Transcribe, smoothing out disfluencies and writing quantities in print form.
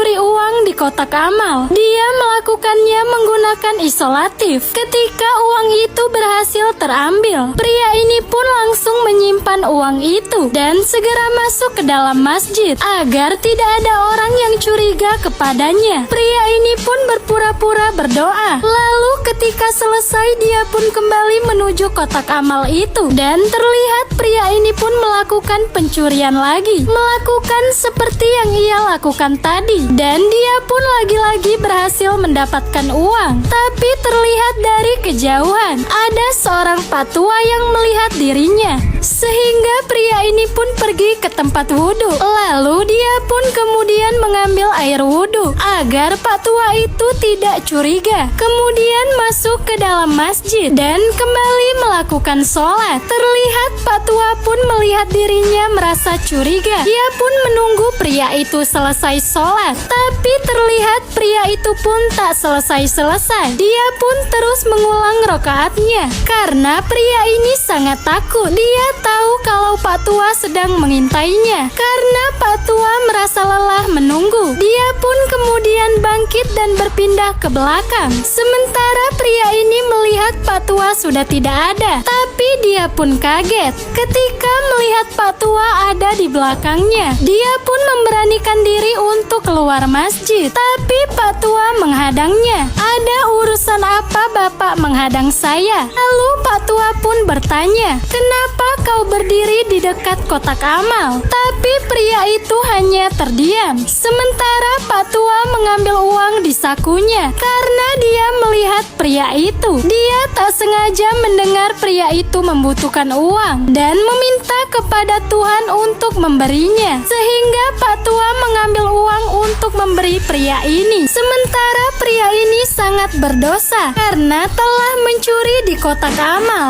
mencuri uang di kotak amal. Dia melakukannya menggunakan isolatif. Ketika uang itu berhasil terambil, pria ini pun langsung menyimpan uang itu dan segera masuk ke dalam masjid agar tidak ada orang yang curiga kepadanya. Pria ini pun berpura-pura berdoa. Lalu ketika selesai, dia pun kembali menuju kotak amal itu dan terlihat pria ini pun melakukan pencurian lagi, melakukan seperti yang ia lakukan tadi, dan dia pun lagi-lagi berhasil mendapatkan uang. Tapi terlihat dari kejauhan ada seorang patua yang melihat dirinya, sehingga pria ini pun pergi ke tempat wudhu. Lalu dia pun kemudian mengambil air wudhu agar patua itu tidak curiga. Kemudian masuk ke dalam masjid dan kembali melakukan sholat. Terlihat patua pun melihat dirinya merasa curiga. Dia pun menunggu pria itu selesai sholat, tapi terlihat pria itu pun tak selesai-selesai. Dia pun terus mengulang rokaatnya karena pria ini sangat takut. Dia tahu kalau Pak Tua sedang mengintainya. Karena Pak Tua merasa lelah menunggu, dia pun kemudian bangkit dan berpindah ke belakang. Sementara pria ini melihat Pak Tua sudah tidak ada, tapi dia pun kaget ketika melihat Pak Tua ada di belakangnya. Dia pun memberanikan diri untuk keluar masjid, tapi Pak Tua menghadangnya. "Ada urusan apa Bapak menghadang saya?" Lalu Pak Tua pun bertanya, "Kenapa kau berdiri di dekat kotak amal?" Tapi pria itu hanya terdiam. Sementara Pak Tua mengambil uang di sakunya. Karena dia melihat pria itu, dia tak sengaja mendengar pria itu membutuhkan uang dan meminta kepada Tuhan untuk memberinya, sehingga Pak Tua mengambil uang untuk memberi pria ini. Sementara pria ini sangat berdosa karena telah mencuri di kotak amal.